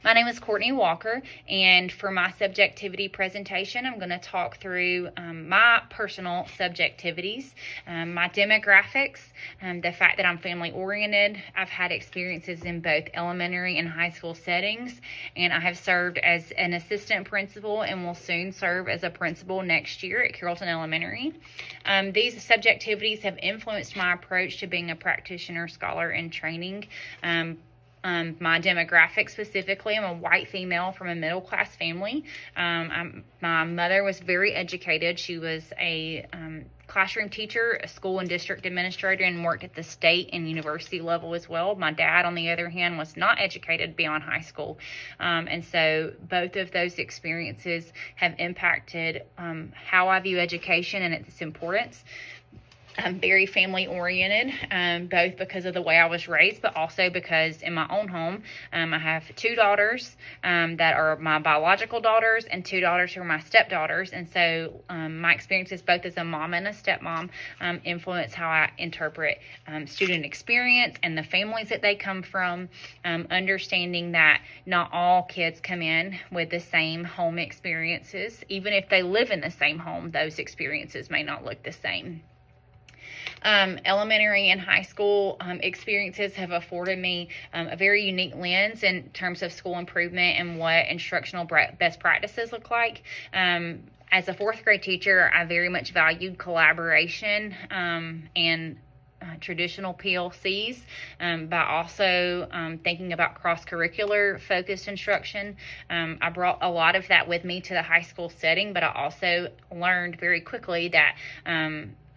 My name is Courtney Walker, and for my subjectivity presentation, I'm going to talk through my personal subjectivities, my demographics, the fact that I'm family-oriented. I've had experiences in both elementary and high school settings, and I have served as an assistant principal and will soon serve as a principal next year at Carrollton Elementary. These subjectivities have influenced my approach to being a practitioner, scholar, and training. My demographic specifically, I'm a white female from a middle-class family. My mother was very educated. She was a classroom teacher, a school and district administrator, and worked at the state and university level as well. My dad, on the other hand, was not educated beyond high school. And so both of those experiences have impacted how I view education and its importance. I'm very family oriented, both because of the way I was raised, but also because in my own home, I have two daughters that are my biological daughters and two daughters who are my stepdaughters. And so my experiences both as a mom and a stepmom influence how I interpret student experience and the families that they come from, understanding that not all kids come in with the same home experiences. Even if they live in the same home, those experiences may not look the same. Elementary and high school experiences have afforded me a very unique lens in terms of school improvement and what instructional best practices look like. As a fourth grade teacher, I very much valued collaboration and traditional PLCs, by also thinking about cross-curricular focused instruction. I brought a lot of that with me to the high school setting, but I also learned very quickly that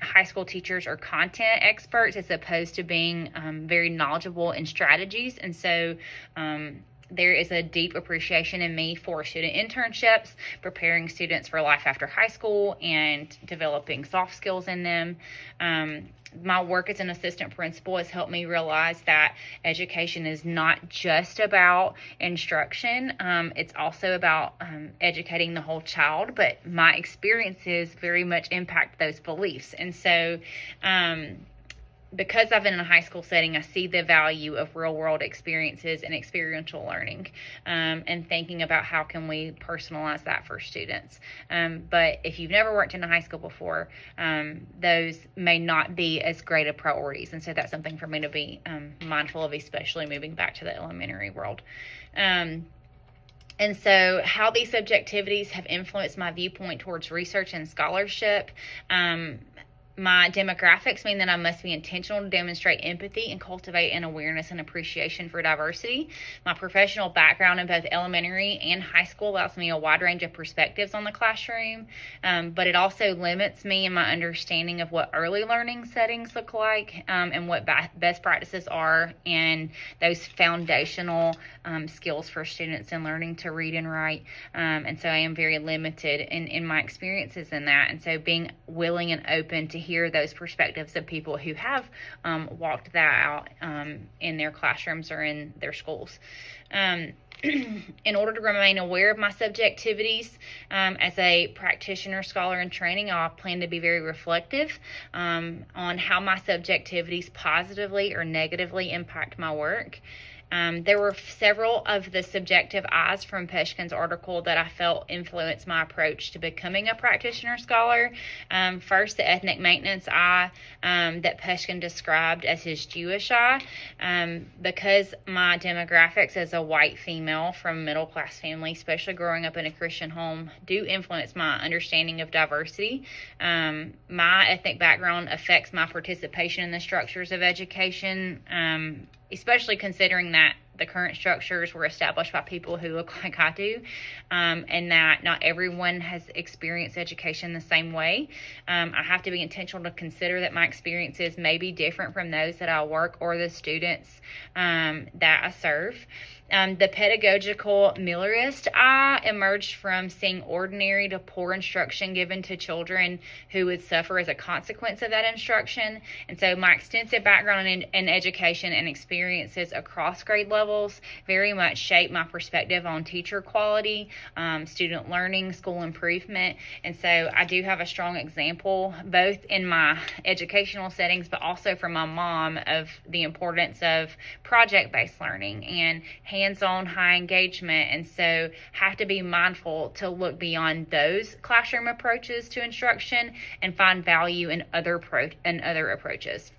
high school teachers are content experts as opposed to being very knowledgeable in strategies. And so there is a deep appreciation in me for student internships, preparing students for life after high school, and developing soft skills in them. My work as an assistant principal has helped me realize that education is not just about instruction. It's also about educating the whole child, but my experiences very much impact those beliefs. And so because I've been in a high school setting, I see the value of real world experiences and experiential learning, and thinking about how can we personalize that for students. But if you've never worked in a high school before, those may not be as great of priorities. And so that's something for me to be mindful of, especially moving back to the elementary world. And so how these subjectivities have influenced my viewpoint towards research and scholarship. My demographics mean that I must be intentional to demonstrate empathy and cultivate an awareness and appreciation for diversity. My professional background in both elementary and high school allows me a wide range of perspectives on the classroom, but it also limits me in my understanding of what early learning settings look like, and what best practices are, and those foundational skills for students in learning to read and write. And so I am very limited in my experiences in that. And so being willing and open to hear those perspectives of people who have walked that out in their classrooms or in their schools. In order to remain aware of my subjectivities as a practitioner, scholar, in training, I plan to be very reflective on how my subjectivities positively or negatively impact my work. There were several of the subjective I's from Peshkin's article that I felt influenced my approach to becoming a practitioner scholar. First, the ethnic maintenance I that Peshkin described as his Jewish I. Because my demographics as a white female from a middle-class family, especially growing up in a Christian home, do influence my understanding of diversity. My ethnic background affects my participation in the structures of education, especially considering that the current structures were established by people who look like I do, and that not everyone has experienced education the same way. I have to be intentional to consider that my experiences may be different from those that I work or the students that I serve. The pedagogical Millerist I emerged from seeing ordinary to poor instruction given to children who would suffer as a consequence of that instruction. And so my extensive background in education and experiences across grade levels very much shape my perspective on teacher quality, student learning, school improvement. And so I do have a strong example, both in my educational settings, but also from my mom, of the importance of project-based learning and hands-on, high engagement, and so have to be mindful to look beyond those classroom approaches to instruction and find value in other approaches.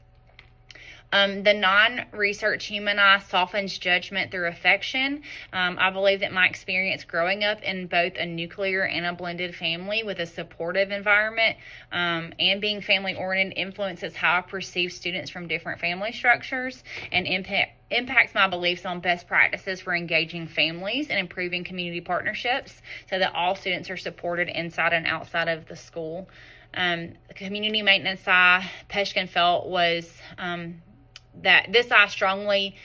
The non-research human eye softens judgment through affection. I believe that my experience growing up in both a nuclear and a blended family with a supportive environment and being family-oriented influences how I perceive students from different family structures and impacts my beliefs on best practices for engaging families and improving community partnerships so that all students are supported inside and outside of the school. The community maintenance eye Peshkin felt was that this eye strongly,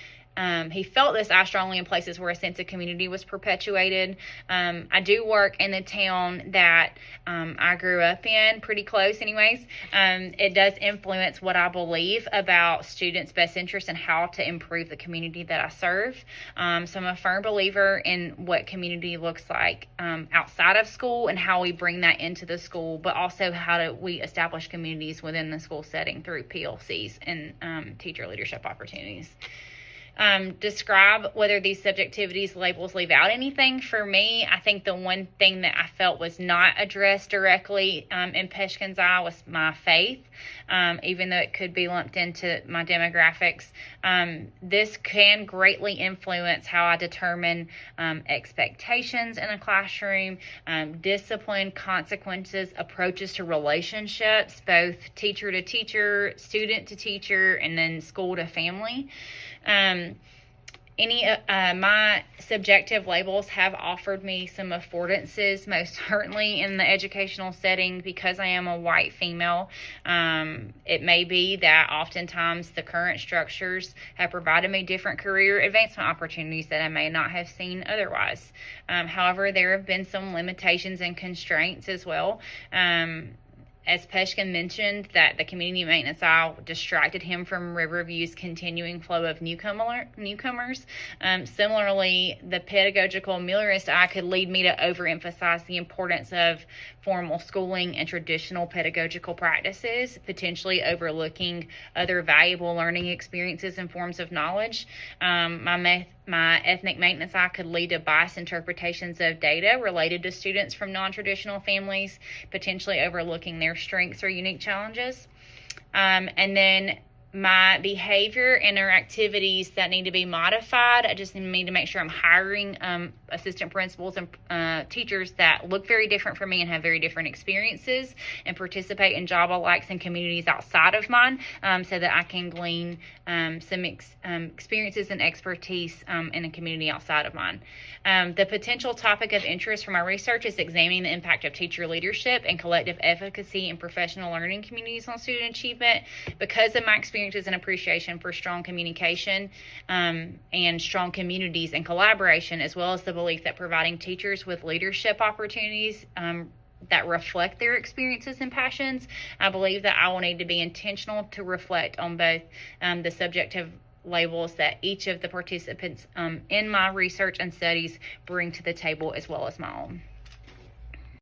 he felt this eye strongly in places where a sense of community was perpetuated. I do work in the town that I grew up in, pretty close anyways. It does influence what I believe about students' best interests and how to improve the community that I serve. So I'm a firm believer in what community looks like outside of school and how we bring that into the school, but also how do we establish communities within the school setting through PLCs and teacher leadership opportunities. Describe whether these subjectivities labels leave out anything. For me, I think the one thing that I felt was not addressed directly in Peshkin's eye was my faith, even though it could be lumped into my demographics. This can greatly influence how I determine expectations in a classroom, discipline, consequences, approaches to relationships, both teacher to teacher, student to teacher, and then school to family. My subjective labels have offered me some affordances, most certainly in the educational setting because I am a white female. It may be that oftentimes the current structures have provided me different career advancement opportunities that I may not have seen otherwise. However, there have been some limitations and constraints as well. As Peshkin mentioned, that the community maintenance eye distracted him from Riverview's continuing flow of newcomers. Similarly, the pedagogical amelioratist eye could lead me to overemphasize the importance of formal schooling and traditional pedagogical practices, potentially overlooking other valuable learning experiences and forms of knowledge. My ethnic maintenance eye could lead to biased interpretations of data related to students from non-traditional families, potentially overlooking their strengths or unique challenges. And then my behavior and their activities that need to be modified. I just need to make sure I'm hiring assistant principals and teachers that look very different from me and have very different experiences and participate in job alikes in communities outside of mine so that I can glean some experiences and expertise in a community outside of mine. The potential topic of interest for my research is examining the impact of teacher leadership and collective efficacy in professional learning communities on student achievement. Because of my experiences and appreciation for strong communication and strong communities and collaboration, as well as the belief that providing teachers with leadership opportunities that reflect their experiences and passions, I believe that I will need to be intentional to reflect on both the subjective labels that each of the participants in my research and studies bring to the table, as well as my own.